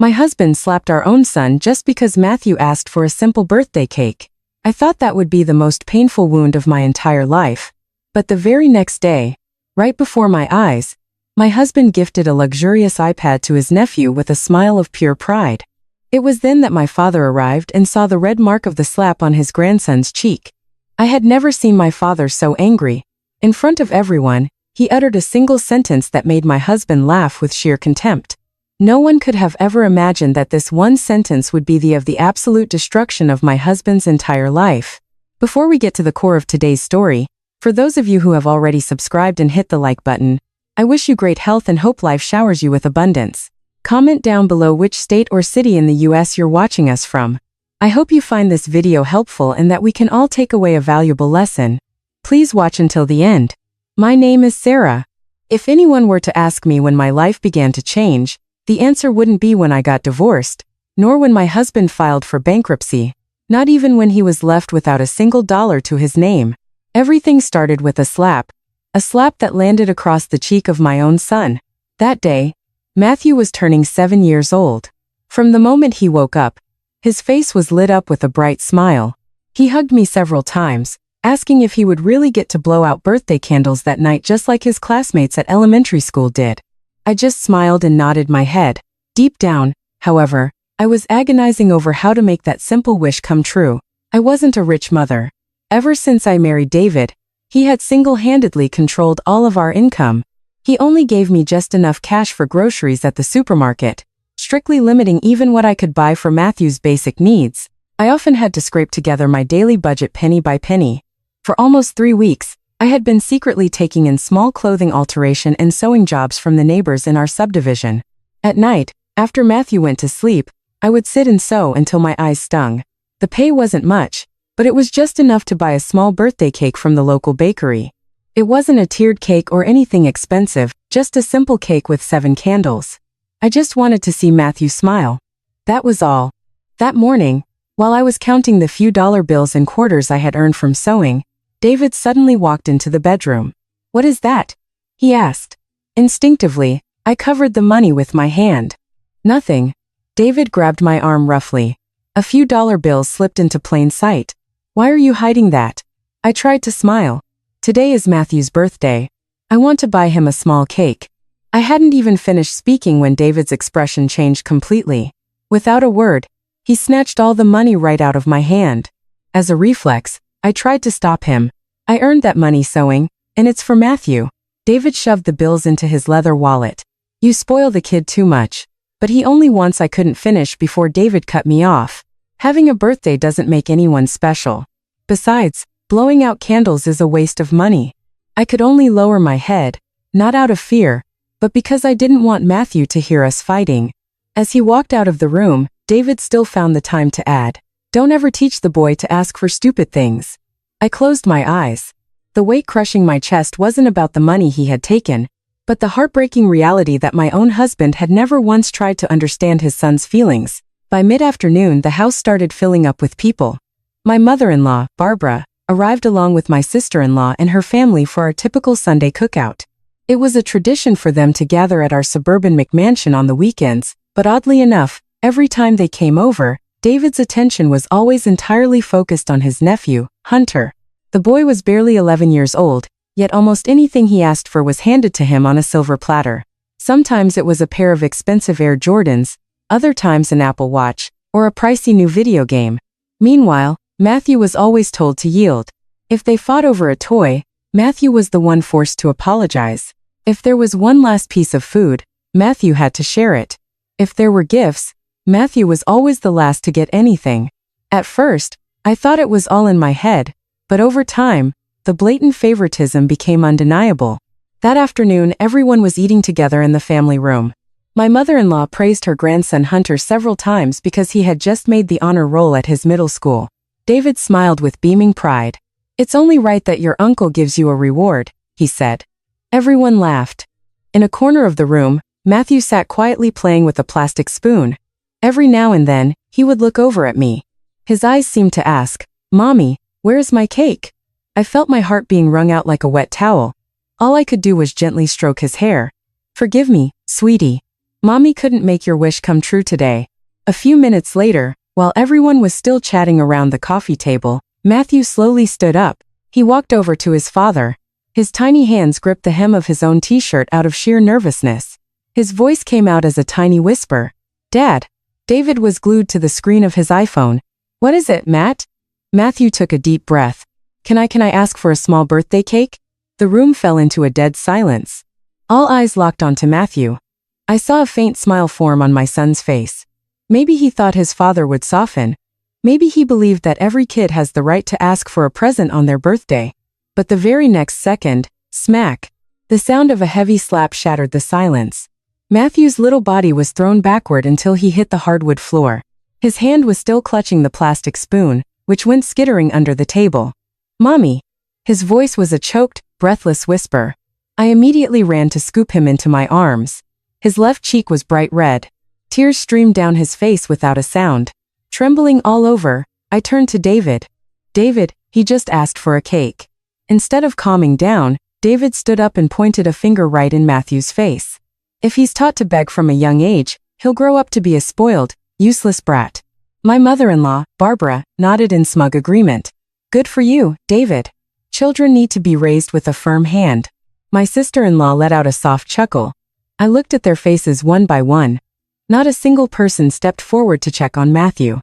My husband slapped our own son just because Matthew asked for a simple birthday cake. I thought that would be the most painful wound of my entire life. But the very next day, right before my eyes, my husband gifted a luxurious iPad to his nephew with a smile of pure pride. It was then that my father arrived and saw the red mark of the slap on his grandson's cheek. I had never seen my father so angry. In front of everyone, he uttered a single sentence that made my husband laugh with sheer contempt. No one could have ever imagined that this one sentence would be the absolute destruction of my husband's entire life. Before we get to the core of today's story, for those of you who have already subscribed and hit the like button, I wish you great health and hope life showers you with abundance. Comment down below which state or city in the US you're watching us from. I hope you find this video helpful and that we can all take away a valuable lesson. Please watch until the end. My name is Sarah. If anyone were to ask me when my life began to change, the answer wouldn't be when I got divorced, nor when my husband filed for bankruptcy, not even when he was left without a single dollar to his name. Everything started with a slap that landed across the cheek of my own son. That day, Matthew was turning 7 years old. From the moment he woke up, his face was lit up with a bright smile. He hugged me several times, asking if he would really get to blow out birthday candles that night just like his classmates at elementary school did. I just smiled and nodded my head. Deep down, however, I was agonizing over how to make that simple wish come true. I wasn't a rich mother. Ever since I married David, he had single-handedly controlled all of our income. He only gave me just enough cash for groceries at the supermarket, strictly limiting even what I could buy for Matthew's basic needs. I often had to scrape together my daily budget penny by penny. For almost 3 weeks, I had been secretly taking in small clothing alteration and sewing jobs from the neighbors in our subdivision. At night, after Matthew went to sleep, I would sit and sew until my eyes stung. The pay wasn't much, but it was just enough to buy a small birthday cake from the local bakery. It wasn't a tiered cake or anything expensive, just a simple cake with 7 candles. I just wanted to see Matthew smile. That was all. That morning, while I was counting the few dollar bills and quarters I had earned from sewing, David suddenly walked into the bedroom. "What is that?" he asked. Instinctively, I covered the money with my hand. "Nothing." David grabbed my arm roughly. A few dollar bills slipped into plain sight. "Why are you hiding that?" I tried to smile. "Today is Matthew's birthday. I want to buy him a small cake." I hadn't even finished speaking when David's expression changed completely. Without a word, he snatched all the money right out of my hand. As a reflex, I tried to stop him. "I earned that money sewing, and it's for Matthew." David shoved the bills into his leather wallet. "You spoil the kid too much." But he only once. I couldn't finish before David cut me off. Having a birthday doesn't make anyone special. Besides, blowing out candles is a waste of money. I could only lower my head, not out of fear, but because I didn't want Matthew to hear us fighting. As he walked out of the room, David still found the time to add, "Don't ever teach the boy to ask for stupid things." I closed my eyes. The weight crushing my chest wasn't about the money he had taken, but the heartbreaking reality that my own husband had never once tried to understand his son's feelings. By mid-afternoon, the house started filling up with people. My mother-in-law, Barbara, arrived along with my sister-in-law and her family for our typical Sunday cookout. It was a tradition for them to gather at our suburban McMansion on the weekends, but oddly enough, every time they came over, David's attention was always entirely focused on his nephew, Hunter. The boy was barely 11 years old, yet almost anything he asked for was handed to him on a silver platter. Sometimes it was a pair of expensive Air Jordans, other times an Apple Watch, or a pricey new video game. Meanwhile, Matthew was always told to yield. If they fought over a toy, Matthew was the one forced to apologize. If there was one last piece of food, Matthew had to share it. If there were gifts, Matthew was always the last to get anything. At first, I thought it was all in my head, but over time, the blatant favoritism became undeniable. That afternoon, everyone was eating together in the family room. My mother-in-law praised her grandson Hunter several times because he had just made the honor roll at his middle school. David smiled with beaming pride. "It's only right that your uncle gives you a reward," he said. Everyone laughed. In a corner of the room, Matthew sat quietly playing with a plastic spoon. Every now and then, he would look over at me. His eyes seemed to ask, "Mommy, where is my cake?" I felt my heart being wrung out like a wet towel. All I could do was gently stroke his hair. "Forgive me, sweetie." Mommy couldn't make your wish come true today. A few minutes later, while everyone was still chatting around the coffee table, Matthew slowly stood up. He walked over to his father. His tiny hands gripped the hem of his own t-shirt out of sheer nervousness. His voice came out as a tiny whisper. "Dad." David was glued to the screen of his iPhone. "What is it, Matt?" Matthew took a deep breath. Can I ask for a small birthday cake?" The room fell into a dead silence. All eyes locked onto Matthew. I saw a faint smile form on my son's face. Maybe he thought his father would soften. Maybe he believed that every kid has the right to ask for a present on their birthday. But the very next second, smack. The sound of a heavy slap shattered the silence. Matthew's little body was thrown backward until he hit the hardwood floor. His hand was still clutching the plastic spoon, which went skittering under the table. "Mommy." His voice was a choked, breathless whisper. I immediately ran to scoop him into my arms. His left cheek was bright red. Tears streamed down his face without a sound. Trembling all over, I turned to David. "David, he just asked for a cake." Instead of calming down, David stood up and pointed a finger right in Matthew's face. If he's taught to beg from a young age, he'll grow up to be a spoiled, useless brat. My mother-in-law, Barbara, nodded in smug agreement. "Good for you, David. Children need to be raised with a firm hand." My sister-in-law let out a soft chuckle. I looked at their faces one by one. Not a single person stepped forward to check on Matthew.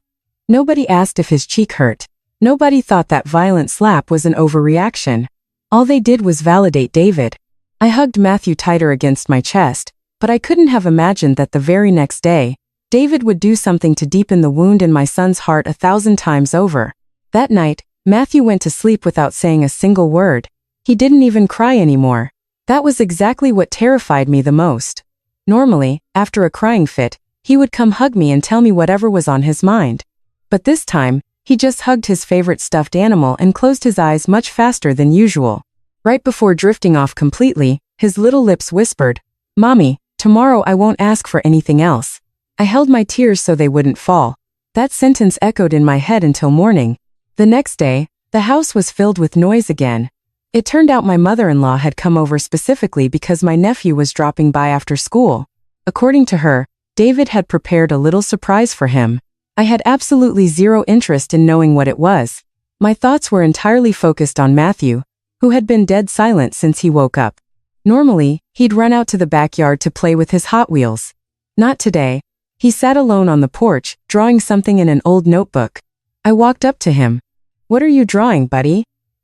Nobody asked if his cheek hurt. Nobody thought that violent slap was an overreaction. All they did was validate David. I hugged Matthew tighter against my chest, but I couldn't have imagined that the very next day, David would do something to deepen the wound in my son's heart 1,000 times over. That night, Matthew went to sleep without saying a single word. He didn't even cry anymore. That was exactly what terrified me the most. Normally, after a crying fit, he would come hug me and tell me whatever was on his mind. But this time, he just hugged his favorite stuffed animal and closed his eyes much faster than usual. Right before drifting off completely, his little lips whispered, "Mommy, tomorrow I won't ask for anything else." I held my tears so they wouldn't fall. That sentence echoed in my head until morning. The next day, the house was filled with noise again. It turned out my mother-in-law had come over specifically because my nephew was dropping by after school. According to her, David had prepared a little surprise for him. I had absolutely zero interest in knowing what it was. My thoughts were entirely focused on Matthew, who had been dead silent since he woke up. Normally, he'd run out to the backyard to play with his Hot Wheels. Not today. He sat alone on the porch, drawing something in an old notebook. I walked up to him. "What are you drawing, buddy?"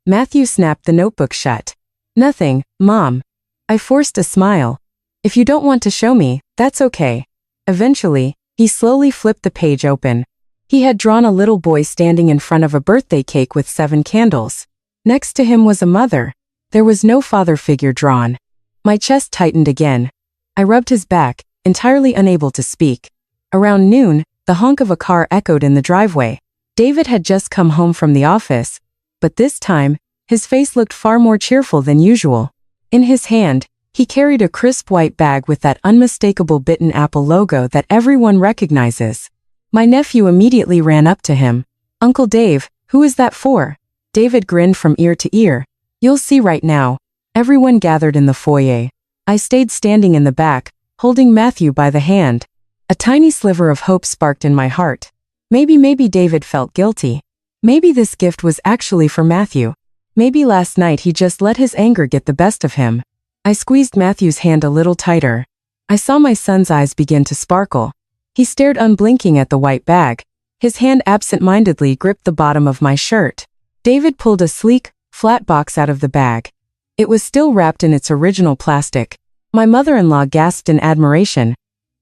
Matthew snapped the notebook shut. "Nothing, Mom." I forced a smile. "If you don't want to show me, that's okay." Eventually, he slowly flipped the page open. He had drawn a little boy standing in front of a birthday cake with 7 candles. Next to him was a mother. There was no father figure drawn. My chest tightened again. I rubbed his back, entirely unable to speak. Around noon, the honk of a car echoed in the driveway. David had just come home from the office, but this time, his face looked far more cheerful than usual. In his hand, he carried a crisp white bag with that unmistakable bitten apple logo that everyone recognizes. My nephew immediately ran up to him. "Uncle Dave, who is that for?" David grinned from ear to ear. "You'll see right now." Everyone gathered in the foyer. I stayed standing in the back, holding Matthew by the hand. A tiny sliver of hope sparked in my heart. Maybe David felt guilty. Maybe this gift was actually for Matthew. Maybe last night he just let his anger get the best of him. I squeezed Matthew's hand a little tighter. I saw my son's eyes begin to sparkle. He stared unblinking at the white bag. His hand absent-mindedly gripped the bottom of my shirt. David pulled a sleek, flat box out of the bag. It was still wrapped in its original plastic. My mother-in-law gasped in admiration.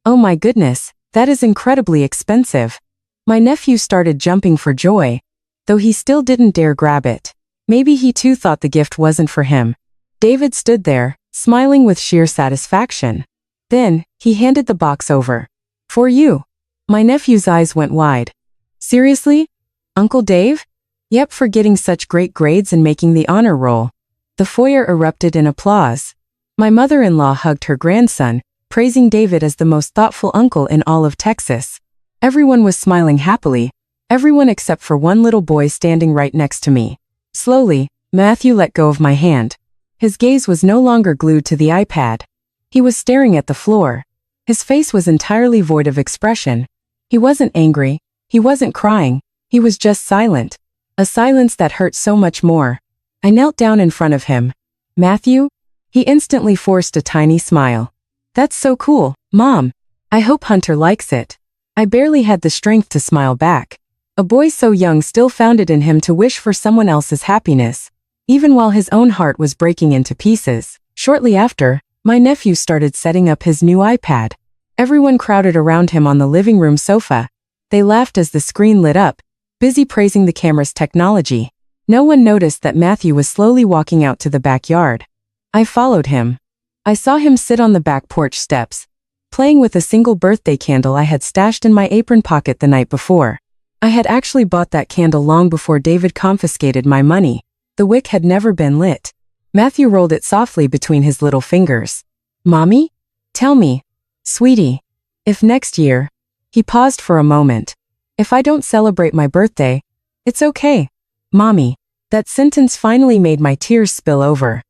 "Oh my goodness, that is incredibly expensive." My nephew started jumping for joy, though he still didn't dare grab it. Maybe he too thought the gift wasn't for him. David stood there, smiling with sheer satisfaction. Then, he handed the box over. "For you." My nephew's eyes went wide. "Seriously? Uncle Dave?" "Yep, for getting such great grades and making the honor roll." The foyer erupted in applause. My mother-in-law hugged her grandson, praising David as the most thoughtful uncle in all of Texas. Everyone was smiling happily. Everyone except for one little boy standing right next to me. Slowly, Matthew let go of my hand. His gaze was no longer glued to the iPad. He was staring at the floor. His face was entirely void of expression. He wasn't angry. He wasn't crying. He was just silent. A silence that hurt so much more. I knelt down in front of him. "Matthew?" He instantly forced a tiny smile. "That's so cool, Mom. I hope Hunter likes it." I barely had the strength to smile back. A boy so young still found it in him to wish for someone else's happiness, even while his own heart was breaking into pieces. Shortly after, my nephew started setting up his new iPad. Everyone crowded around him on the living room sofa. They laughed as the screen lit up, busy praising the camera's technology. No one noticed that Matthew was slowly walking out to the backyard. I followed him. I saw him sit on the back porch steps, playing with a single birthday candle I had stashed in my apron pocket the night before. I had actually bought that candle long before David confiscated my money. The wick had never been lit. Matthew rolled it softly between his little fingers. "Mommy? Tell me, sweetie, if next year," he paused for a moment, "if I don't celebrate my birthday, it's okay, Mommy." That sentence finally made my tears spill over.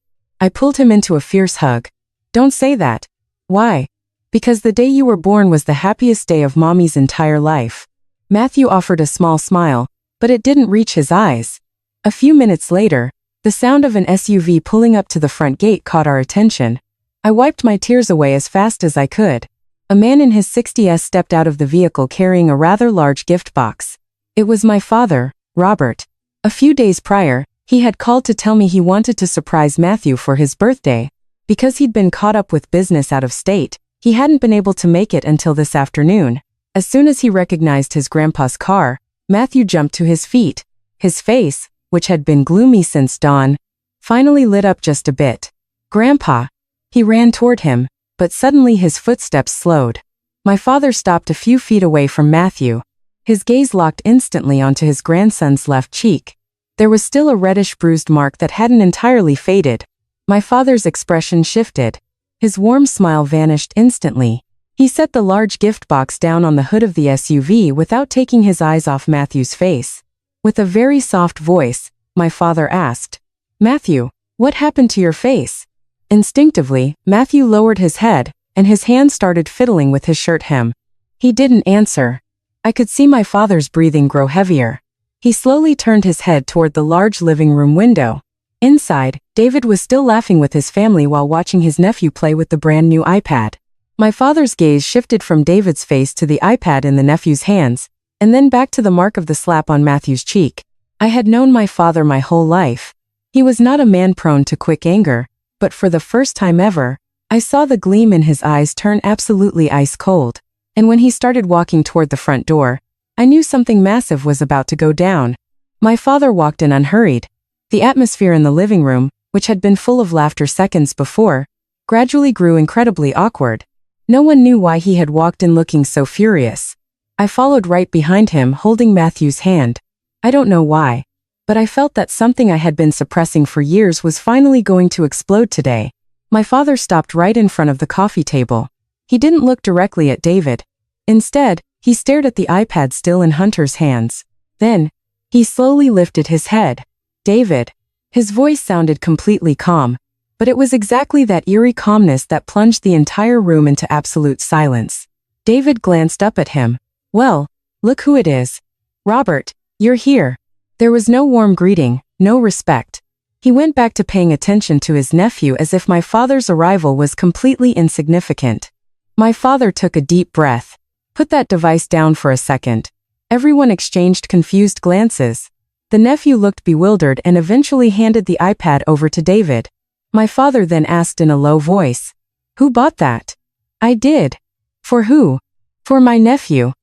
I pulled him into a fierce hug. "Don't say that." "Why?" "Because the day you were born was the happiest day of Mommy's entire life." Matthew offered a small smile, but it didn't reach his eyes. A few minutes later, the sound of an SUV pulling up to the front gate caught our attention. I wiped my tears away as fast as I could. A man in his 60s stepped out of the vehicle carrying a rather large gift box. It was my father, Robert. A few days prior, he had called to tell me he wanted to surprise Matthew for his birthday. Because he'd been caught up with business out of state, he hadn't been able to make it until this afternoon. As soon as he recognized his grandpa's car, Matthew jumped to his feet. His face, which had been gloomy since dawn, finally lit up just a bit. "Grandpa!" He ran toward him, but suddenly his footsteps slowed. My father stopped a few feet away from Matthew. His gaze locked instantly onto his grandson's left cheek. There was still a reddish bruised mark that hadn't entirely faded. My father's expression shifted. His warm smile vanished instantly. He set the large gift box down on the hood of the SUV without taking his eyes off Matthew's face. With a very soft voice, my father asked, "Matthew, what happened to your face?" Instinctively, Matthew lowered his head, and his hand started fiddling with his shirt hem. He didn't answer. I could see my father's breathing grow heavier. He slowly turned his head toward the large living room window. Inside, David was still laughing with his family while watching his nephew play with the brand new iPad. My father's gaze shifted from David's face to the iPad in the nephew's hands, and then back to the mark of the slap on Matthew's cheek. I had known my father my whole life. He was not a man prone to quick anger, but for the first time ever, I saw the gleam in his eyes turn absolutely ice cold. And when he started walking toward the front door, I knew something massive was about to go down. My father walked in unhurried. The atmosphere in the living room, which had been full of laughter seconds before, gradually grew incredibly awkward. No one knew why he had walked in looking so furious. I followed right behind him, holding Matthew's hand. I don't know why, but I felt that something I had been suppressing for years was finally going to explode today. My father stopped right in front of the coffee table. He didn't look directly at David. Instead, he stared at the iPad still in Hunter's hands. Then, he slowly lifted his head. "David." His voice sounded completely calm, but it was exactly that eerie calmness that plunged the entire room into absolute silence. David glanced up at him. "Well, look who it is. Robert, you're here." There was no warm greeting, no respect. He went back to paying attention to his nephew as if my father's arrival was completely insignificant. My father took a deep breath. "Put that device down for a second." Everyone exchanged confused glances. The nephew looked bewildered and eventually handed the iPad over to David. My father then asked in a low voice, "Who bought that?" "I did." "For who?" "For my nephew."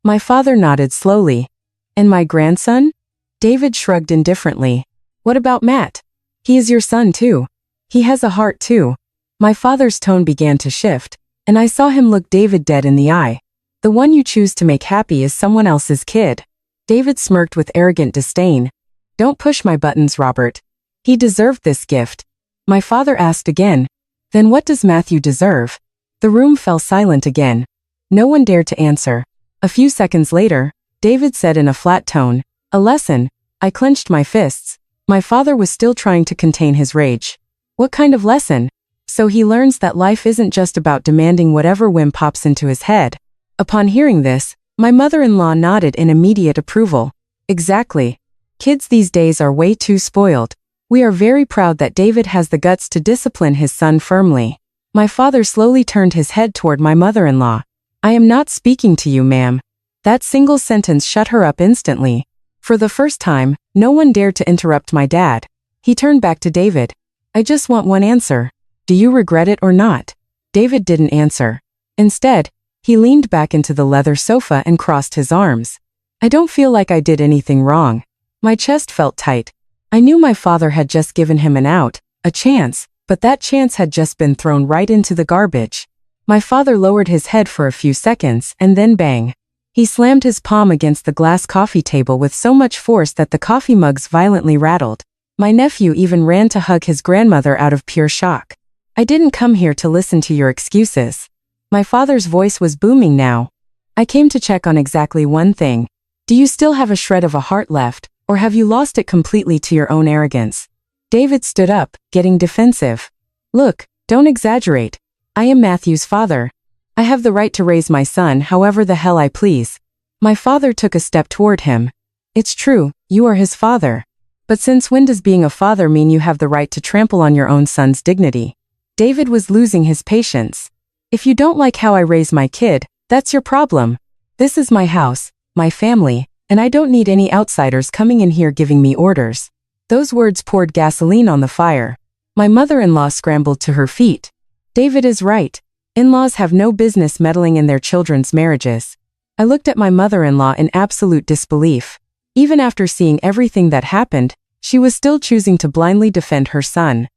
My father nodded slowly. "And my grandson?" David shrugged indifferently. "What about Matt? He is your son too. He has a heart too." My father's tone began to shift, and I saw him look David dead in the eye. "The one you choose to make happy is someone else's kid." David smirked with arrogant disdain. "Don't push my buttons, Robert. He deserved this gift." My father asked again, "Then what does Matthew deserve?" The room fell silent again. No one dared to answer. A few seconds later, David said in a flat tone, "A lesson." I clenched my fists. My father was still trying to contain his rage. "What kind of lesson?" So he learns that life isn't just about demanding whatever whim pops into his head. Upon hearing this, my mother-in-law nodded in immediate approval. Exactly. Kids these days are way too spoiled. We are very proud that David has the guts to discipline his son firmly. My father slowly turned his head toward my mother-in-law. I am not speaking to you, ma'am. That single sentence shut her up instantly. For the first time, no one dared to interrupt my dad. He turned back to David. I just want one answer. Do you regret it or not? David didn't answer. Instead, he leaned back into the leather sofa and crossed his arms. I don't feel like I did anything wrong. My chest felt tight. I knew my father had just given him an out, a chance, but that chance had just been thrown right into the garbage. My father lowered his head for a few seconds and then bang. He slammed his palm against the glass coffee table with so much force that the coffee mugs violently rattled. My nephew even ran to hug his grandmother out of pure shock. I didn't come here to listen to your excuses. My father's voice was booming now. I came to check on exactly one thing. Do you still have a shred of a heart left, or have you lost it completely to your own arrogance? David stood up, getting defensive. Look, don't exaggerate. I am Matthew's father. I have the right to raise my son however the hell I please. My father took a step toward him. It's true, you are his father. But since when does being a father mean you have the right to trample on your own son's dignity? David was losing his patience. If you don't like how I raise my kid, that's your problem. This is my house, my family, and I don't need any outsiders coming in here giving me orders. Those words poured gasoline on the fire. My mother-in-law scrambled to her feet. David is right. In-laws have no business meddling in their children's marriages. I looked at my mother-in-law in absolute disbelief. Even after seeing everything that happened, she was still choosing to blindly defend her son.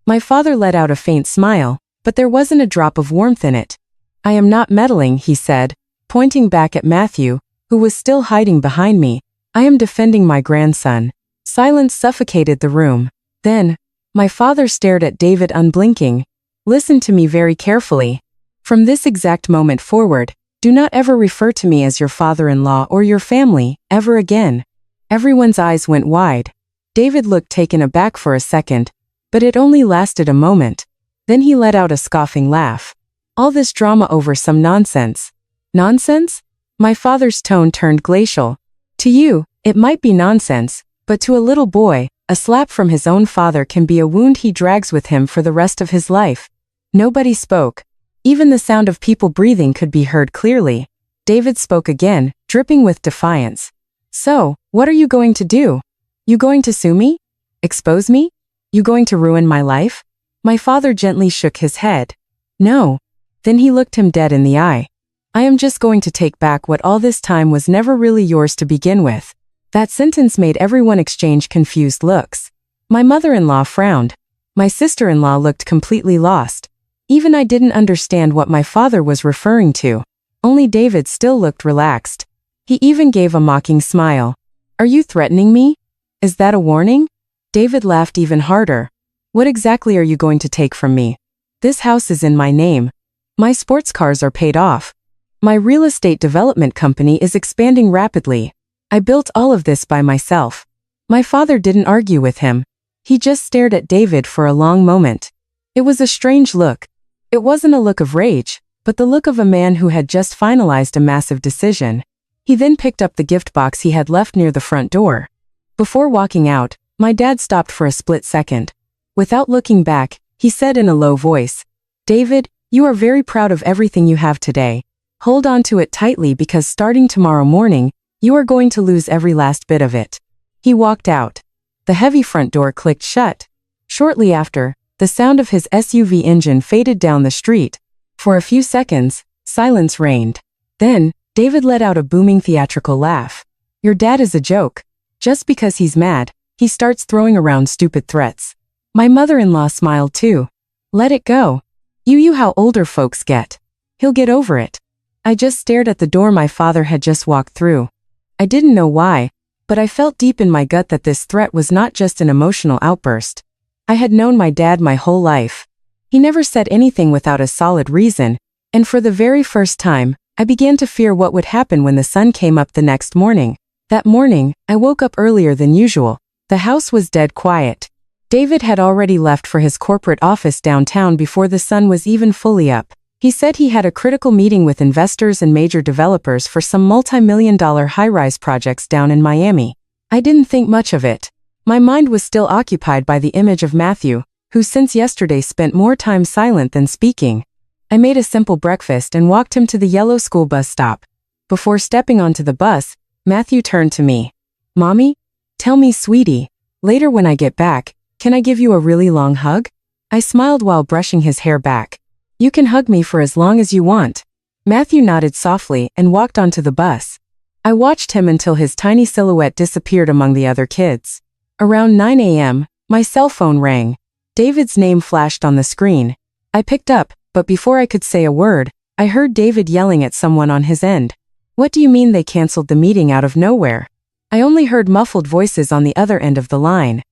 My father let out a faint smile, but there wasn't a drop of warmth in it. I am not meddling, he said, pointing back at Matthew, who was still hiding behind me. I am defending my grandson. Silence suffocated the room. Then, my father stared at David unblinking. Listen to me very carefully. From this exact moment forward, do not ever refer to me as your father-in-law or your family, ever again. Everyone's eyes went wide. David looked taken aback for a second, but it only lasted a moment. Then he let out a scoffing laugh. All this drama over some nonsense. Nonsense? My father's tone turned glacial. To you, it might be nonsense, but to a little boy, a slap from his own father can be a wound he drags with him for the rest of his life. Nobody spoke. Even the sound of people breathing could be heard clearly. David spoke again, dripping with defiance. So, what are you going to do? You going to sue me? Expose me? You going to ruin my life? My father gently shook his head. No. Then he looked him dead in the eye. I am just going to take back what all this time was never really yours to begin with. That sentence made everyone exchange confused looks. My mother-in-law frowned. My sister-in-law looked completely lost. Even I didn't understand what my father was referring to. Only David still looked relaxed. He even gave a mocking smile. Are you threatening me? Is that a warning? David laughed even harder. What exactly are you going to take from me? This house is in my name. My sports cars are paid off. My real estate development company is expanding rapidly. I built all of this by myself. My father didn't argue with him. He just stared at David for a long moment. It was a strange look. It wasn't a look of rage, but the look of a man who had just finalized a massive decision. He then picked up the gift box he had left near the front door. Before walking out, my dad stopped for a split second. Without looking back, he said in a low voice, David, you are very proud of everything you have today. Hold on to it tightly because starting tomorrow morning, you are going to lose every last bit of it. He walked out. The heavy front door clicked shut. Shortly after, the sound of his SUV engine faded down the street. For a few seconds, silence reigned. Then, David let out a booming theatrical laugh. Your dad is a joke. Just because he's mad, he starts throwing around stupid threats. My mother-in-law smiled too. Let it go. You how older folks get. He'll get over it. I just stared at the door my father had just walked through. I didn't know why, but I felt deep in my gut that this threat was not just an emotional outburst. I had known my dad my whole life. He never said anything without a solid reason, and for the very first time, I began to fear what would happen when the sun came up the next morning. That morning, I woke up earlier than usual. The house was dead quiet. David had already left for his corporate office downtown before the sun was even fully up. He said he had a critical meeting with investors and major developers for some multi-million-dollar high-rise projects down in Miami. I didn't think much of it. My mind was still occupied by the image of Matthew, who since yesterday spent more time silent than speaking. I made a simple breakfast and walked him to the yellow school bus stop. Before stepping onto the bus, Matthew turned to me. "Mommy? Tell me, sweetie, later when I get back, can I give you a really long hug?" I smiled while brushing his hair back. "You can hug me for as long as you want." Matthew nodded softly and walked onto the bus. I watched him until his tiny silhouette disappeared among the other kids. Around 9 a.m., my cell phone rang. David's name flashed on the screen. I picked up, but before I could say a word, I heard David yelling at someone on his end. "What do you mean they canceled the meeting out of nowhere?" I only heard muffled voices on the other end of the line.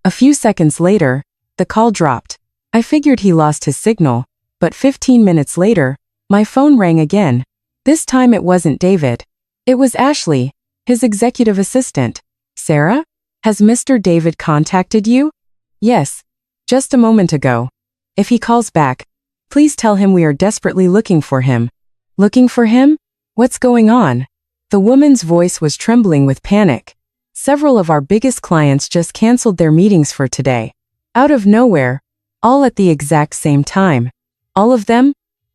A few seconds later, the call dropped. I figured he lost his signal. But 15 minutes later, my phone rang again. This time it wasn't David. It was Ashley, his executive assistant. "Sarah? Has Mr. David contacted you?" "Yes. Just a moment ago. If he calls back, please tell him we are desperately looking for him." "Looking for him? What's going on?" The woman's voice was trembling with panic. "Several of our biggest clients just canceled their meetings for today. Out of nowhere. All at the exact same time." "All of them?"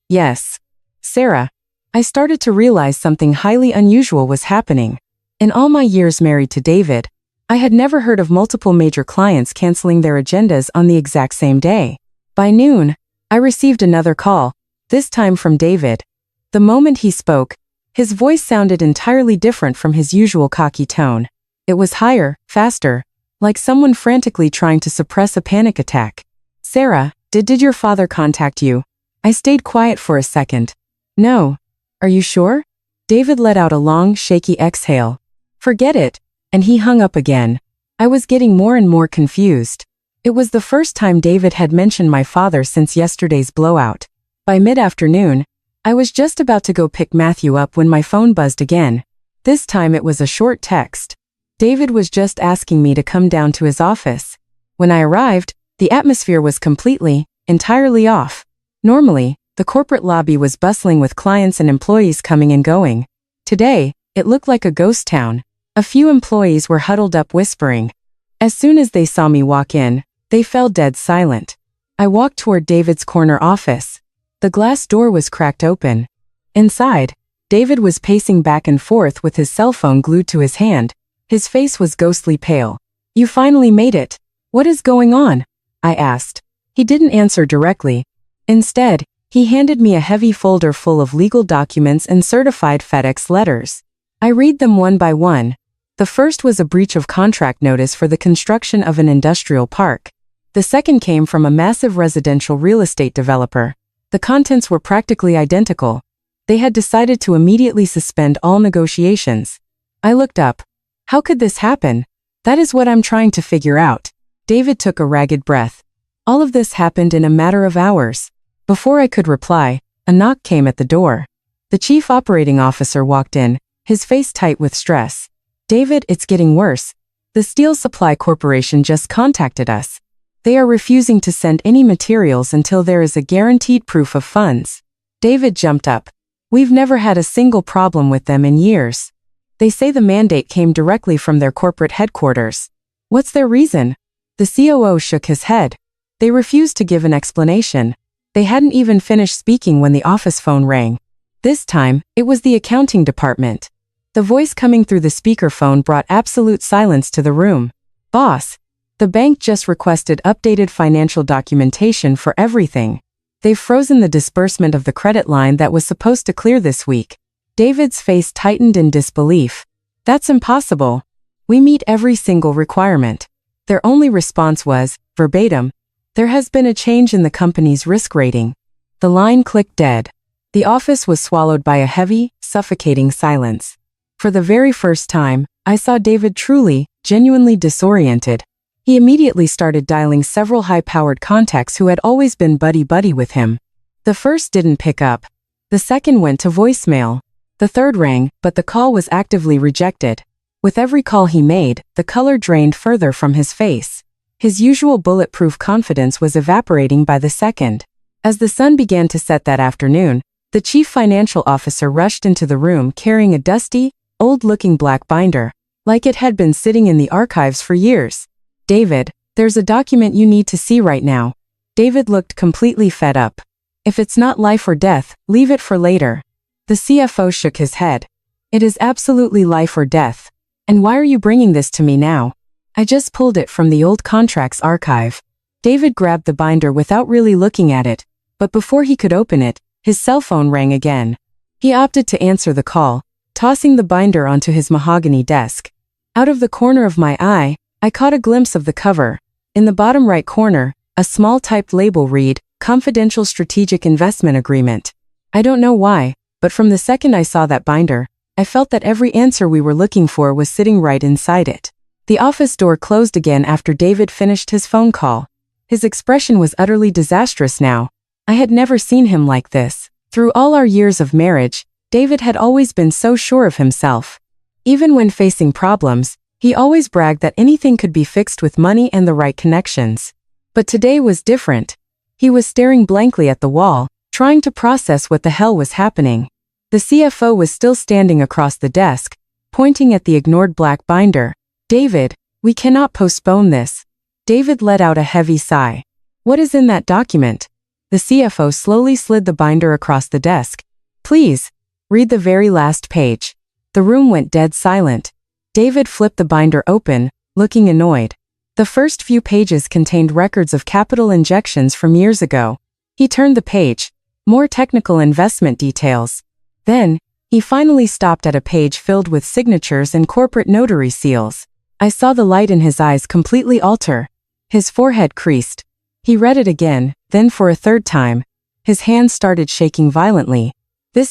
"Yes." "Sarah." I started to realize something highly unusual was happening. In all my years married to David, I had never heard of multiple major clients canceling their agendas on the exact same day. By noon, I received another call, this time from David. The moment he spoke, his voice sounded entirely different from his usual cocky tone. It was higher, faster, like someone frantically trying to suppress a panic attack. "Sarah, did your father contact you?" I stayed quiet for a second. "No." "Are you sure?" David let out a long, shaky exhale. "Forget it." And he hung up again. I was getting more and more confused. It was the first time David had mentioned my father since yesterday's blowout. By mid-afternoon, I was just about to go pick Matthew up when my phone buzzed again. This time it was a short text. David was just asking me to come down to his office. When I arrived, the atmosphere was completely, entirely off. Normally, the corporate lobby was bustling with clients and employees coming and going. Today, it looked like a ghost town. A few employees were huddled up whispering. As soon as they saw me walk in, they fell dead silent. I walked toward David's corner office. The glass door was cracked open. Inside, David was pacing back and forth with his cell phone glued to his hand. His face was ghostly pale. "You finally made it. What is going on?" I asked. He didn't answer directly. Instead, he handed me a heavy folder full of legal documents and certified FedEx letters. I read them one by one. The first was a breach of contract notice for the construction of an industrial park. The second came from a massive residential real estate developer. The contents were practically identical. They had decided to immediately suspend all negotiations. I looked up. How could this happen? That is what I'm trying to figure out. David took a ragged breath. All of this happened in a matter of hours. Before I could reply, a knock came at the door. The chief operating officer walked in, his face tight with stress. "David, it's getting worse. The Steel Supply Corporation just contacted us. They are refusing to send any materials until there is a guaranteed proof of funds." David jumped up. "We've never had a single problem with them in years. They say the mandate came directly from their corporate headquarters. What's their reason?" The COO shook his head. They refused to give an explanation. They hadn't even finished speaking when the office phone rang. This time, it was the accounting department. The voice coming through the speakerphone brought absolute silence to the room. "Boss, the bank just requested updated financial documentation for everything. They've frozen the disbursement of the credit line that was supposed to clear this week." David's face tightened in disbelief. "That's impossible. We meet every single requirement." Their only response was, verbatim, "There has been a change in the company's risk rating." The line clicked dead. The office was swallowed by a heavy, suffocating silence. For the very first time, I saw David truly, genuinely disoriented. He immediately started dialing several high-powered contacts who had always been buddy-buddy with him. The first didn't pick up. The second went to voicemail. The third rang, but the call was actively rejected. With every call he made, the color drained further from his face. His usual bulletproof confidence was evaporating by the second. As the sun began to set that afternoon, the chief financial officer rushed into the room carrying a dusty, old-looking black binder, like it had been sitting in the archives for years. "David, there's a document you need to see right now." David looked completely fed up. "If it's not life or death, leave it for later." The CFO shook his head. "It is absolutely life or death. And why are you bringing this to me now?" "I just pulled it from the old contracts archive." David grabbed the binder without really looking at it, but before he could open it, his cell phone rang again. He opted to answer the call, tossing the binder onto his mahogany desk. Out of the corner of my eye, I caught a glimpse of the cover. In the bottom right corner, a small typed label read, "Confidential Strategic Investment Agreement." I don't know why, but from the second I saw that binder, I felt that every answer we were looking for was sitting right inside it. The office door closed again after David finished his phone call. His expression was utterly disastrous now. I had never seen him like this. Through all our years of marriage, David had always been so sure of himself. Even when facing problems, he always bragged that anything could be fixed with money and the right connections. But today was different. He was staring blankly at the wall, trying to process what the hell was happening. The CFO was still standing across the desk, pointing at the ignored black binder. "David, we cannot postpone this." David let out a heavy sigh. "What is in that document?" The CFO slowly slid the binder across the desk. "Please, read the very last page." The room went dead silent. David flipped the binder open, looking annoyed. The first few pages contained records of capital injections from years ago. He turned the page. More technical investment details. Then, he finally stopped at a page filled with signatures and corporate notary seals. I saw the light in his eyes completely alter. His forehead creased. He read it again, then for a third time. His hands started shaking violently.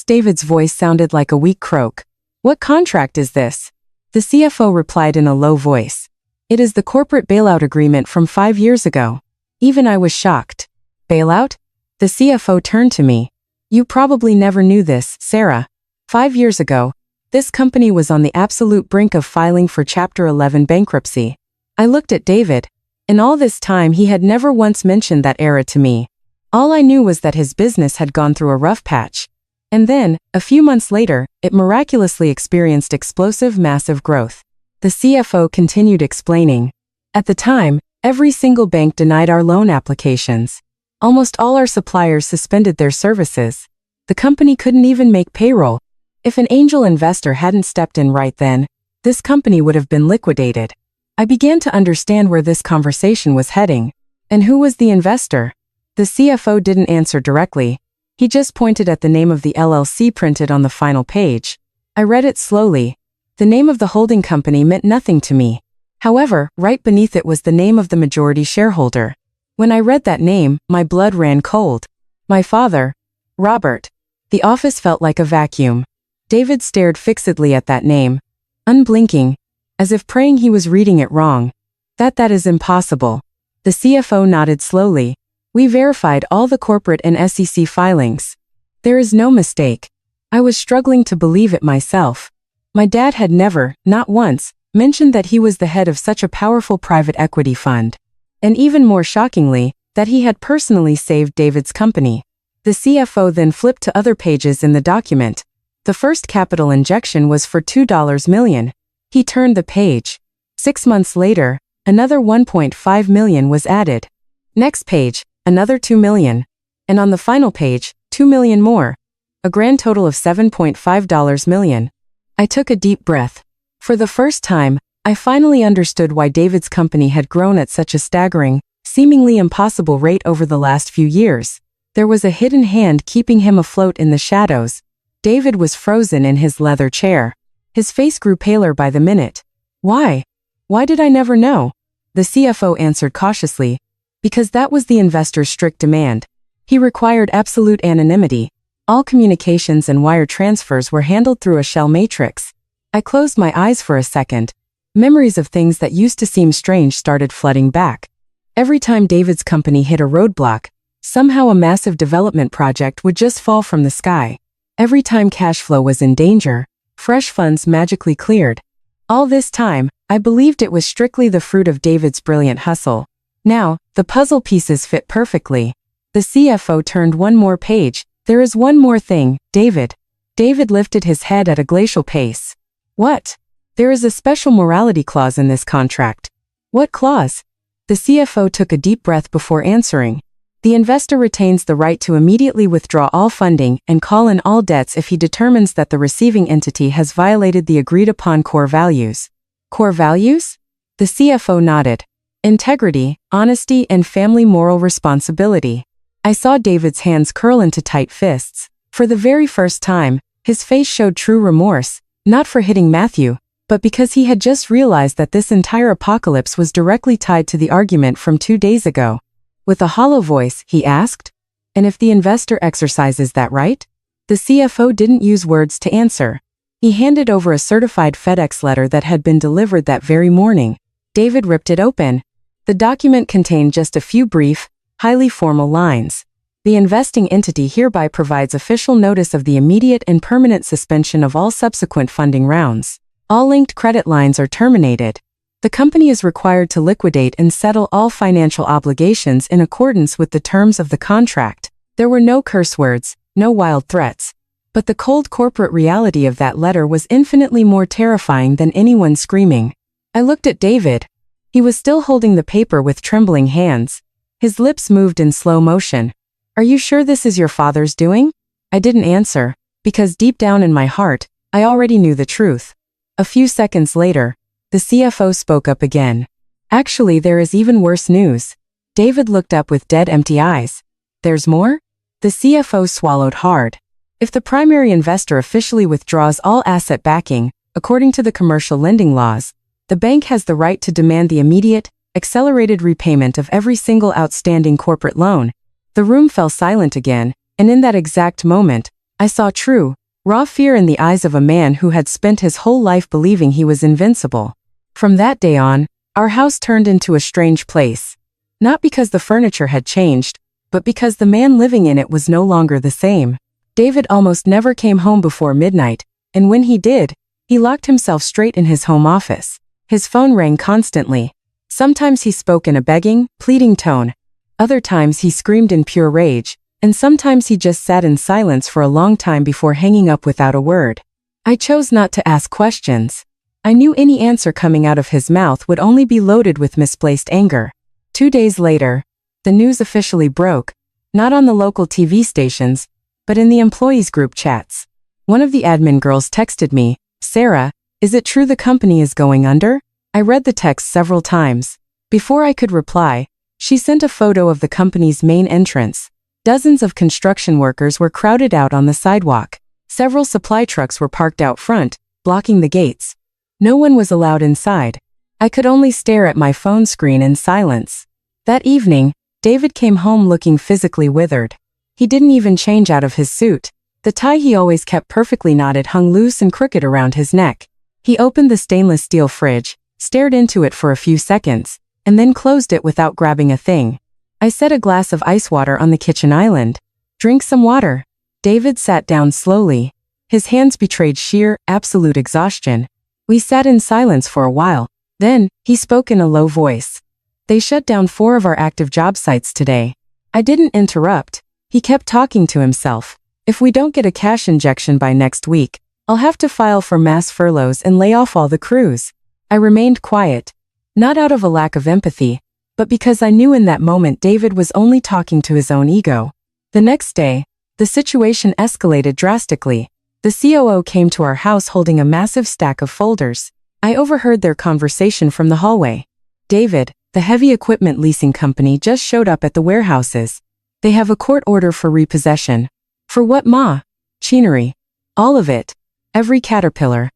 David's voice sounded like a weak croak. "What contract is this?" The CFO replied in a low voice. "It is the corporate bailout agreement from 5 years ago." Even I was shocked. "Bailout?" The CFO turned to me. "You probably never knew this, Sarah. 5 years ago, this company was on the absolute brink of filing for Chapter 11 bankruptcy." I looked at David. In all this time he had never once mentioned that era to me. All I knew was that his business had gone through a rough patch. And then, a few months later, it miraculously experienced explosive massive growth. The CFO continued explaining. "At the time, every single bank denied our loan applications. Almost all our suppliers suspended their services. The company couldn't even make payroll. If an angel investor hadn't stepped in right then, this company would have been liquidated." I began to understand where this conversation was heading. And who was the investor? The CFO didn't answer directly. He just pointed at the name of the LLC printed on the final page. I read it slowly. The name of the holding company meant nothing to me. However, right beneath it was the name of the majority shareholder. When I read that name, my blood ran cold. My father, Robert. The office felt like a vacuum. David stared fixedly at that name, unblinking, as if praying he was reading it wrong. That is impossible." The CFO nodded slowly. "We verified all the corporate and SEC filings. There is no mistake." I was struggling to believe it myself. My dad had never, not once, mentioned that he was the head of such a powerful private equity fund. And even more shockingly, that he had personally saved David's company. The CFO then flipped to other pages in the document. The first capital injection was for $2 million. He turned the page. 6 months later, another $1.5 million was added. Next page, another $2 million. And on the final page, $2 million more. A grand total of $7.5 million. I took a deep breath. For the first time, I finally understood why David's company had grown at such a staggering, seemingly impossible rate over the last few years. There was a hidden hand keeping him afloat in the shadows. David was frozen in his leather chair. His face grew paler by the minute. "Why? Why did I never know?" The CFO answered cautiously. "Because that was the investor's strict demand. He required absolute anonymity. All communications and wire transfers were handled through a shell matrix." I closed my eyes for a second. Memories of things that used to seem strange started flooding back. Every time David's company hit a roadblock, somehow a massive development project would just fall from the sky. Every time cash flow was in danger, fresh funds magically cleared. All this time, I believed it was strictly the fruit of David's brilliant hustle. Now, the puzzle pieces fit perfectly. The CFO turned one more page. There is one more thing, David. David lifted his head at a glacial pace. What? There is a special morality clause in this contract. What clause? The CFO took a deep breath before answering. The investor retains the right to immediately withdraw all funding and call in all debts if he determines that the receiving entity has violated the agreed-upon core values. Core values? The CFO nodded. Integrity, honesty, and family moral responsibility. I saw David's hands curl into tight fists. For the very first time, his face showed true remorse, not for hitting Matthew, but because he had just realized that this entire apocalypse was directly tied to the argument from 2 days ago. With a hollow voice, he asked, "And if the investor exercises that right?" The CFO didn't use words to answer. He handed over a certified FedEx letter that had been delivered that very morning. David ripped it open. The document contained just a few brief, highly formal lines. The investing entity hereby provides official notice of the immediate and permanent suspension of all subsequent funding rounds. All linked credit lines are terminated. The company is required to liquidate and settle all financial obligations in accordance with the terms of the contract. There were no curse words, no wild threats. But the cold corporate reality of that letter was infinitely more terrifying than anyone screaming. I looked at David. He was still holding the paper with trembling hands. His lips moved in slow motion. "Are you sure this is your father's doing?" I didn't answer, because deep down in my heart, I already knew the truth. A few seconds later, the CFO spoke up again. "Actually, there is even worse news." David looked up with dead empty eyes. "There's more?" The CFO swallowed hard. "If the primary investor officially withdraws all asset backing, according to the commercial lending laws, the bank has the right to demand the immediate, accelerated repayment of every single outstanding corporate loan." The room fell silent again, and in that exact moment, I saw true, raw fear in the eyes of a man who had spent his whole life believing he was invincible. From that day on, our house turned into a strange place. Not because the furniture had changed, but because the man living in it was no longer the same. David almost never came home before midnight, and when he did, he locked himself straight in his home office. His phone rang constantly. Sometimes he spoke in a begging, pleading tone. Other times he screamed in pure rage, and sometimes he just sat in silence for a long time before hanging up without a word. I chose not to ask questions. I knew any answer coming out of his mouth would only be loaded with misplaced anger. 2 days later, the news officially broke, not on the local TV stations, but in the employees' group chats. One of the admin girls texted me, "Sarah, is it true the company is going under?" I read the text several times. Before I could reply, she sent a photo of the company's main entrance. Dozens of construction workers were crowded out on the sidewalk. Several supply trucks were parked out front, blocking the gates. No one was allowed inside. I could only stare at my phone screen in silence. That evening, David came home looking physically withered. He didn't even change out of his suit. The tie he always kept perfectly knotted hung loose and crooked around his neck. He opened the stainless steel fridge, stared into it for a few seconds, and then closed it without grabbing a thing. I set a glass of ice water on the kitchen island. "Drink some water." David sat down slowly. His hands betrayed sheer, absolute exhaustion. We sat in silence for a while. Then, he spoke in a low voice. "They shut down 4 of our active job sites today." I didn't interrupt. He kept talking to himself. "If we don't get a cash injection by next week, I'll have to file for mass furloughs and lay off all the crews." I remained quiet. Not out of a lack of empathy, but because I knew in that moment David was only talking to his own ego. The next day, the situation escalated drastically. The COO came to our house holding a massive stack of folders. I overheard their conversation from the hallway. "David, the heavy equipment leasing company just showed up at the warehouses. They have a court order for repossession." "For what, ma?" "Machinery. All of it. Every caterpillar.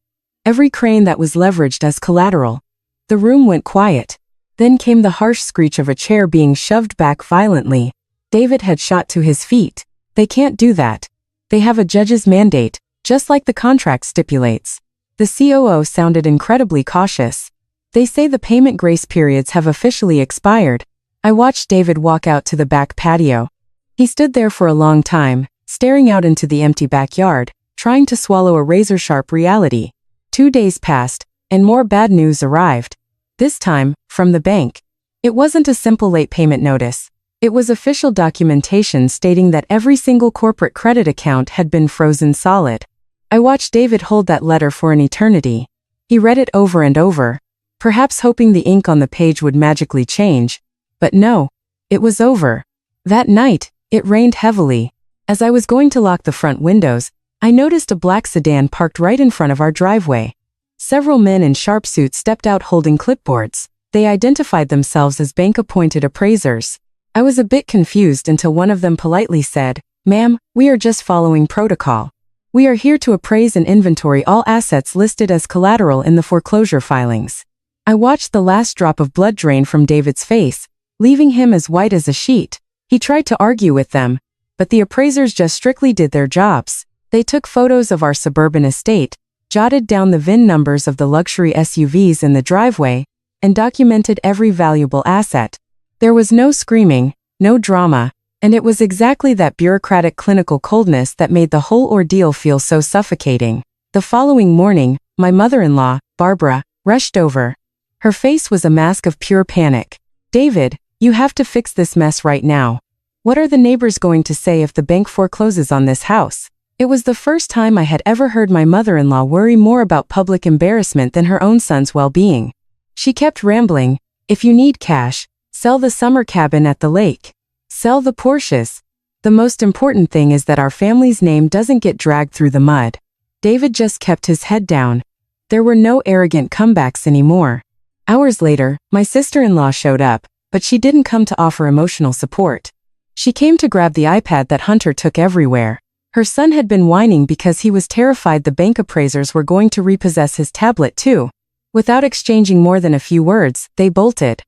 Every crane that was leveraged as collateral." The room went quiet. Then came the harsh screech of a chair being shoved back violently. David had shot to his feet. "They can't do that. They have a judge's mandate, just like the contract stipulates." The COO sounded incredibly cautious. "They say the payment grace periods have officially expired." I watched David walk out to the back patio. He stood there for a long time, staring out into the empty backyard, trying to swallow a razor-sharp reality. 2 days passed, and more bad news arrived. This time, from the bank. It wasn't a simple late payment notice. It was official documentation stating that every single corporate credit account had been frozen solid. I watched David hold that letter for an eternity. He read it over and over, perhaps hoping the ink on the page would magically change. But no, it was over. That night, it rained heavily. As I was going to lock the front windows, I noticed a black sedan parked right in front of our driveway. Several men in sharp suits stepped out holding clipboards. They identified themselves as bank-appointed appraisers. I was a bit confused until one of them politely said, "Ma'am, we are just following protocol. We are here to appraise and inventory all assets listed as collateral in the foreclosure filings." I watched the last drop of blood drain from David's face, leaving him as white as a sheet. He tried to argue with them, but the appraisers just strictly did their jobs. They took photos of our suburban estate, jotted down the VIN numbers of the luxury SUVs in the driveway, and documented every valuable asset. There was no screaming, no drama, and it was exactly that bureaucratic clinical coldness that made the whole ordeal feel so suffocating. The following morning, my mother-in-law, Barbara, rushed over. Her face was a mask of pure panic. "David, you have to fix this mess right now. What are the neighbors going to say if the bank forecloses on this house?" It was the first time I had ever heard my mother-in-law worry more about public embarrassment than her own son's well-being. She kept rambling, "If you need cash, sell the summer cabin at the lake. Sell the Porsches. The most important thing is that our family's name doesn't get dragged through the mud." David just kept his head down. There were no arrogant comebacks anymore. Hours later, my sister-in-law showed up, but she didn't come to offer emotional support. She came to grab the iPad that Hunter took everywhere. Her son had been whining because he was terrified the bank appraisers were going to repossess his tablet too. Without exchanging more than a few words, they bolted.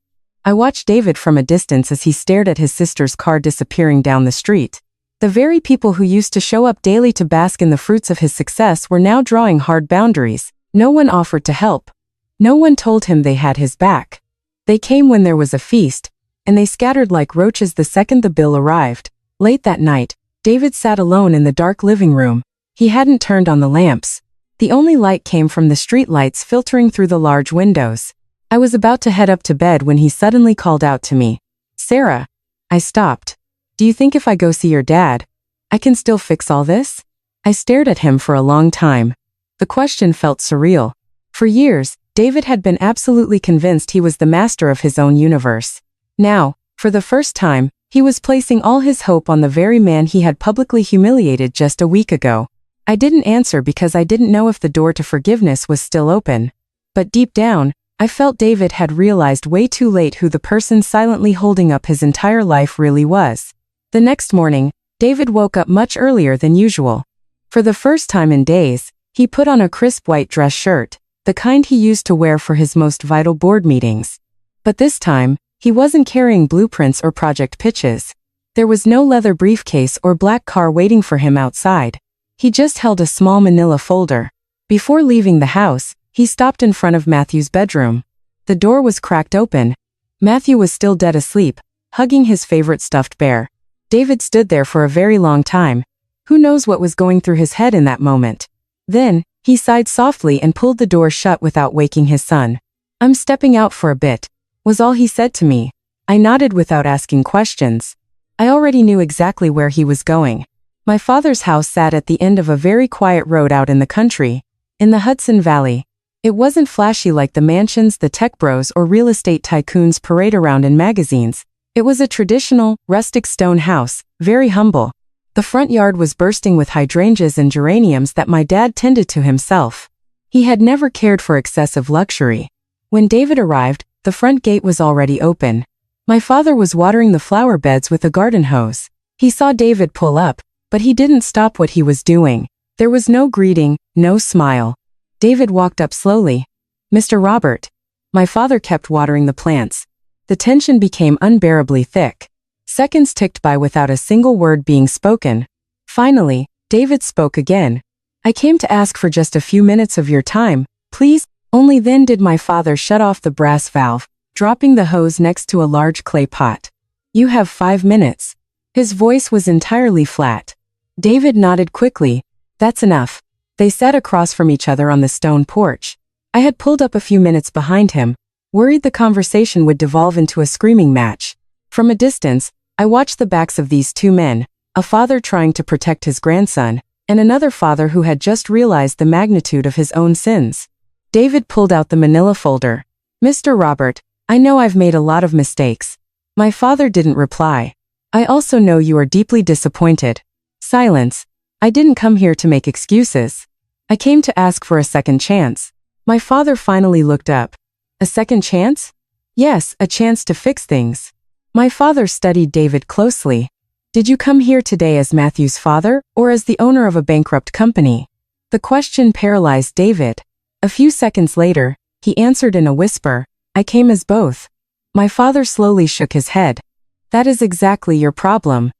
I watched David from a distance as he stared at his sister's car disappearing down the street. The very people who used to show up daily to bask in the fruits of his success were now drawing hard boundaries. No one offered to help. No one told him they had his back. They came when there was a feast, and they scattered like roaches the second the bill arrived. Late that night, David sat alone in the dark living room. He hadn't turned on the lamps. The only light came from the street lights filtering through the large windows. I was about to head up to bed when he suddenly called out to me, "Sarah." I stopped. "Do you think if I go see your dad, I can still fix all this?" I stared at him for a long time. The question felt surreal. For years, David had been absolutely convinced he was the master of his own universe. Now, for the first time, he was placing all his hope on the very man he had publicly humiliated just a week ago. I didn't answer because I didn't know if the door to forgiveness was still open. But deep down, I felt David had realized way too late who the person silently holding up his entire life really was. The next morning, David woke up much earlier than usual. For the first time in days, he put on a crisp white dress shirt, the kind he used to wear for his most vital board meetings. But this time, he wasn't carrying blueprints or project pitches. There was no leather briefcase or black car waiting for him outside. He just held a small manila folder. Before leaving the house, he stopped in front of Matthew's bedroom. The door was cracked open. Matthew was still dead asleep, hugging his favorite stuffed bear. David stood there for a very long time. Who knows what was going through his head in that moment? Then, he sighed softly and pulled the door shut without waking his son. "I'm stepping out for a bit," was all he said to me. I nodded without asking questions. I already knew exactly where he was going. My father's house sat at the end of a very quiet road out in the country, in the Hudson Valley. It wasn't flashy like the mansions the tech bros or real estate tycoons parade around in magazines. It was a traditional, rustic stone house, very humble. The front yard was bursting with hydrangeas and geraniums that my dad tended to himself. He had never cared for excessive luxury. When David arrived, the front gate was already open. My father was watering the flower beds with a garden hose. He saw David pull up, but he didn't stop what he was doing. There was no greeting, no smile. David walked up slowly. "Mr. Robert." My father kept watering the plants. The tension became unbearably thick. Seconds ticked by without a single word being spoken. Finally, David spoke again. "I came to ask for just a few minutes of your time, please." Only then did my father shut off the brass valve, dropping the hose next to a large clay pot. "You have 5 minutes." His voice was entirely flat. David nodded quickly. "That's enough." They sat across from each other on the stone porch. I had pulled up a few minutes behind him, worried the conversation would devolve into a screaming match. From a distance, I watched the backs of these two men, a father trying to protect his grandson, and another father who had just realized the magnitude of his own sins. David pulled out the manila folder. "Mr. Robert, I know I've made a lot of mistakes." My father didn't reply. "I also know you are deeply disappointed." Silence. "I didn't come here to make excuses. I came to ask for a second chance." My father finally looked up. "A second chance?" "Yes, a chance to fix things." My father studied David closely. "Did you come here today as Matthew's father, or as the owner of a bankrupt company?" The question paralyzed David. A few seconds later, he answered in a whisper, "I came as both." My father slowly shook his head. "That is exactly your problem.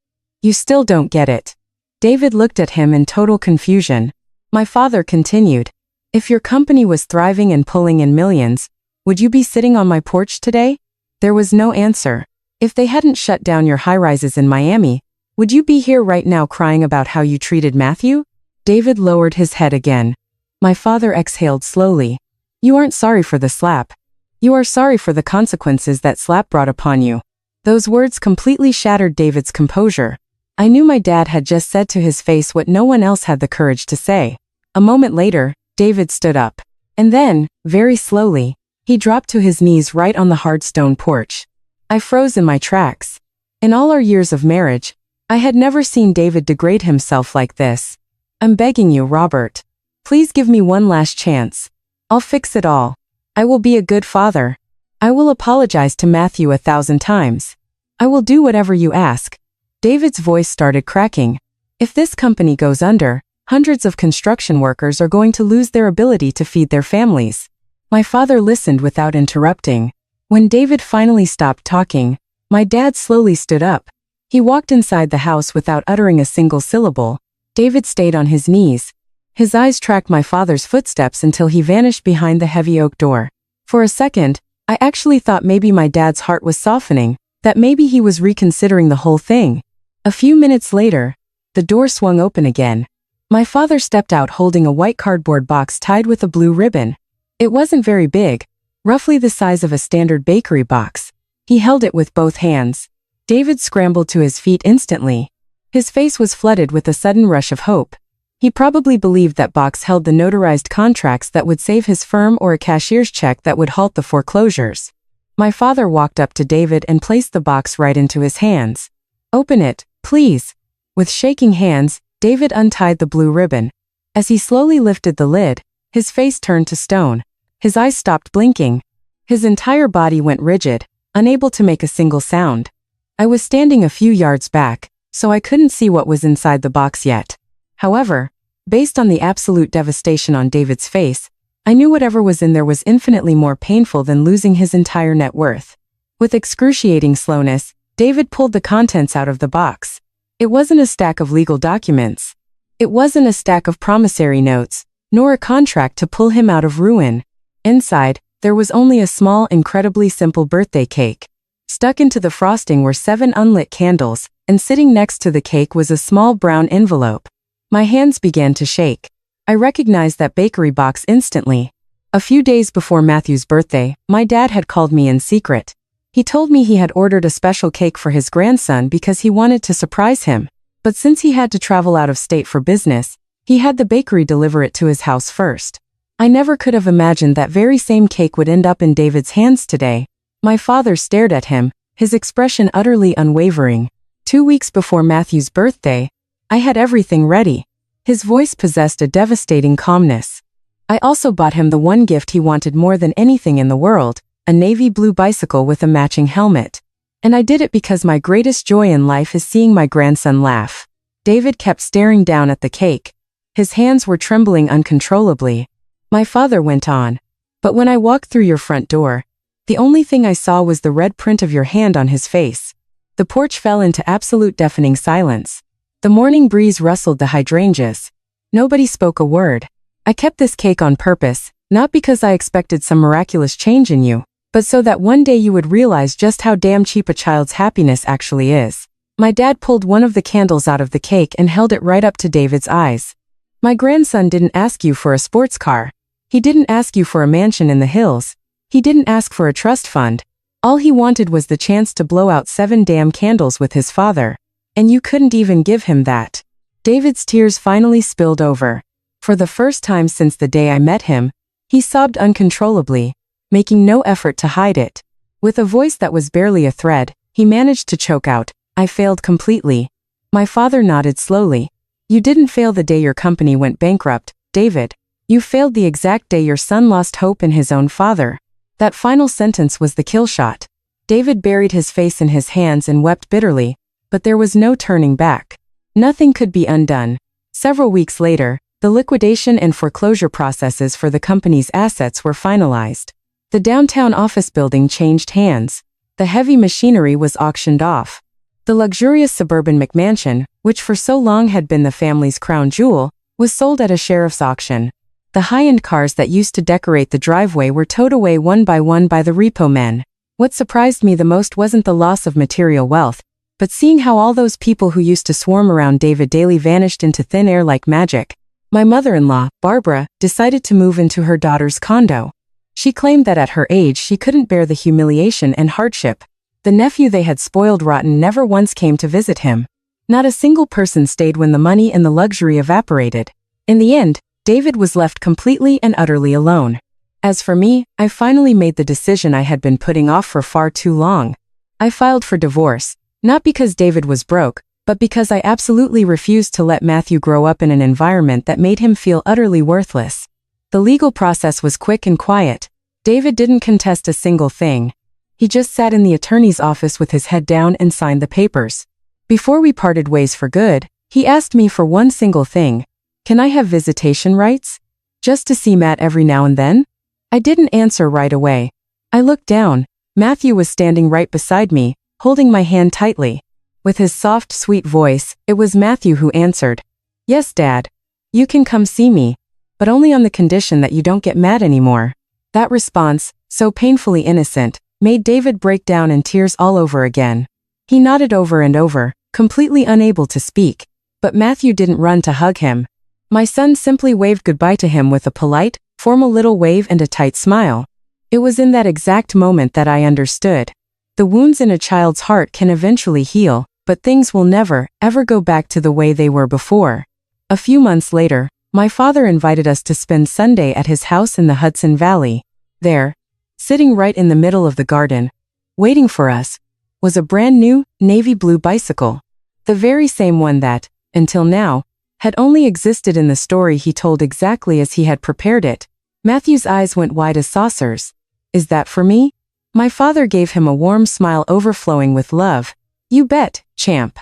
You still don't get it." David looked at him in total confusion. My father continued, "If your company was thriving and pulling in millions, would you be sitting on my porch today?" There was no answer. "If they hadn't shut down your high-rises in Miami, would you be here right now crying about how you treated Matthew?" David lowered his head again. My father exhaled slowly. "You aren't sorry for the slap. You are sorry for the consequences that slap brought upon you." Those words completely shattered David's composure. I knew my dad had just said to his face what no one else had the courage to say. A moment later, David stood up. And then, very slowly, he dropped to his knees right on the hard stone porch. I froze in my tracks. In all our years of marriage, I had never seen David degrade himself like this. "I'm begging you, Robert. Please give me one last chance. I'll fix it all. I will be a good father. I will apologize to Matthew 1,000 times. I will do whatever you ask." David's voice started cracking. "If this company goes under, hundreds of construction workers are going to lose their ability to feed their families." My father listened without interrupting. When David finally stopped talking, my dad slowly stood up. He walked inside the house without uttering a single syllable. David stayed on his knees. His eyes tracked my father's footsteps until he vanished behind the heavy oak door. For a second, I actually thought maybe my dad's heart was softening, that maybe he was reconsidering the whole thing. A few minutes later, the door swung open again. My father stepped out holding a white cardboard box tied with a blue ribbon. It wasn't very big, roughly the size of a standard bakery box. He held it with both hands. David scrambled to his feet instantly. His face was flooded with a sudden rush of hope. He probably believed that box held the notarized contracts that would save his firm or a cashier's check that would halt the foreclosures. My father walked up to David and placed the box right into his hands. "Open it, please." With shaking hands, David untied the blue ribbon. As he slowly lifted the lid, his face turned to stone. His eyes stopped blinking. His entire body went rigid, unable to make a single sound. I was standing a few yards back, so I couldn't see what was inside the box yet. However, based on the absolute devastation on David's face, I knew whatever was in there was infinitely more painful than losing his entire net worth. With excruciating slowness, David pulled the contents out of the box. It wasn't a stack of legal documents. It wasn't a stack of promissory notes, nor a contract to pull him out of ruin. Inside, there was only a small, incredibly simple birthday cake. Stuck into the frosting were 7 unlit candles, and sitting next to the cake was a small brown envelope. My hands began to shake. I recognized that bakery box instantly. A few days before Matthew's birthday, my dad had called me in secret. He told me he had ordered a special cake for his grandson because he wanted to surprise him. But since he had to travel out of state for business, he had the bakery deliver it to his house first. I never could have imagined that very same cake would end up in David's hands today. My father stared at him, his expression utterly unwavering. 2 weeks before Matthew's birthday, I had everything ready. His voice possessed a devastating calmness. I also bought him the one gift he wanted more than anything in the world, a navy blue bicycle with a matching helmet. And I did it because my greatest joy in life is seeing my grandson laugh. David kept staring down at the cake. His hands were trembling uncontrollably. My father went on. "But when I walked through your front door, the only thing I saw was the red print of your hand on his face." The porch fell into absolute deafening silence. The morning breeze rustled the hydrangeas. Nobody spoke a word. "I kept this cake on purpose, not because I expected some miraculous change in you, but so that one day you would realize just how damn cheap a child's happiness actually is." My dad pulled one of the candles out of the cake and held it right up to David's eyes. "My grandson didn't ask you for a sports car. He didn't ask you for a mansion in the hills. He didn't ask for a trust fund. All he wanted was the chance to blow out 7 damn candles with his father. And you couldn't even give him that. David's tears finally spilled over. For the first time since the day I met him, he sobbed uncontrollably, making no effort to hide it. With a voice that was barely a thread, he managed to choke out, "I failed completely." My father nodded slowly. "You didn't fail the day your company went bankrupt, David. You failed the exact day your son lost hope in his own father." That final sentence was the kill shot. David buried his face in his hands and wept bitterly, but there was no turning back. Nothing could be undone. Several weeks later, the liquidation and foreclosure processes for the company's assets were finalized. The downtown office building changed hands. The heavy machinery was auctioned off. The luxurious suburban McMansion, which for so long had been the family's crown jewel, was sold at a sheriff's auction. The high-end cars that used to decorate the driveway were towed away one by the repo men. What surprised me the most wasn't the loss of material wealth, but seeing how all those people who used to swarm around David daily vanished into thin air like magic. My mother-in-law, Barbara, decided to move into her daughter's condo. She claimed that at her age she couldn't bear the humiliation and hardship. The nephew they had spoiled rotten never once came to visit him. Not a single person stayed when the money and the luxury evaporated. In the end, David was left completely and utterly alone. As for me, I finally made the decision I had been putting off for far too long. I filed for divorce, not because David was broke, but because I absolutely refused to let Matthew grow up in an environment that made him feel utterly worthless. The legal process was quick and quiet. David didn't contest a single thing. He just sat in the attorney's office with his head down and signed the papers. Before we parted ways for good, he asked me for one single thing. "Can I have visitation rights? Just to see Matt every now and then?" I didn't answer right away. I looked down. Matthew was standing right beside me, holding my hand tightly. With his soft, sweet voice, it was Matthew who answered. "Yes, Dad. You can come see me, but only on the condition that you don't get mad anymore." That response, so painfully innocent, made David break down in tears all over again. He nodded over and over, completely unable to speak. But Matthew didn't run to hug him. My son simply waved goodbye to him with a polite, formal little wave and a tight smile. It was in that exact moment that I understood. The wounds in a child's heart can eventually heal, but things will never, ever go back to the way they were before. A few months later, my father invited us to spend Sunday at his house in the Hudson Valley. There, sitting right in the middle of the garden, waiting for us, was a brand new, navy blue bicycle. The very same one that, until now, had only existed in the story he told exactly as he had prepared it. Matthew's eyes went wide as saucers. "Is that for me?" My father gave him a warm smile overflowing with love. "You bet, champ.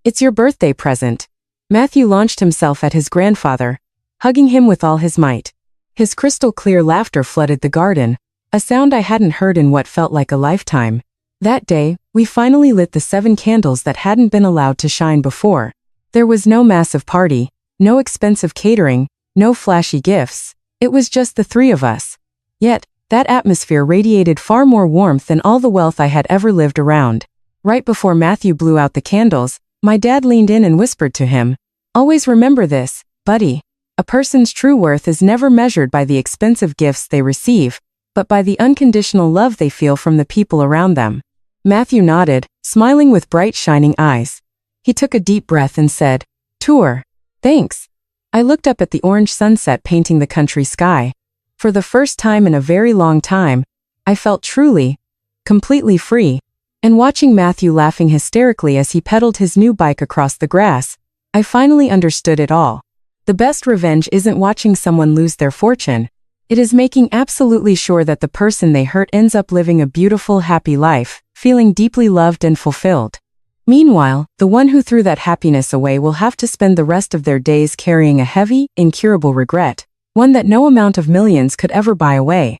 It's your birthday present." Matthew launched himself at his grandfather, hugging him with all his might. His crystal-clear laughter flooded the garden, a sound I hadn't heard in what felt like a lifetime. That day, we finally lit the 7 candles that hadn't been allowed to shine before. There was no massive party, no expensive catering, no flashy gifts. It was just the 3 of us. Yet, that atmosphere radiated far more warmth than all the wealth I had ever lived around. Right before Matthew blew out the candles, my dad leaned in and whispered to him, "Always remember this, buddy. A person's true worth is never measured by the expensive gifts they receive, but by the unconditional love they feel from the people around them." Matthew nodded, smiling with bright shining eyes. He took a deep breath and said, "Tour. Thanks." I looked up at the orange sunset painting the country sky. For the first time in a very long time, I felt truly, completely free. And watching Matthew laughing hysterically as he pedaled his new bike across the grass, I finally understood it all. The best revenge isn't watching someone lose their fortune. It is making absolutely sure that the person they hurt ends up living a beautiful, happy life, feeling deeply loved and fulfilled. Meanwhile, the one who threw that happiness away will have to spend the rest of their days carrying a heavy, incurable regret, one that no amount of millions could ever buy away.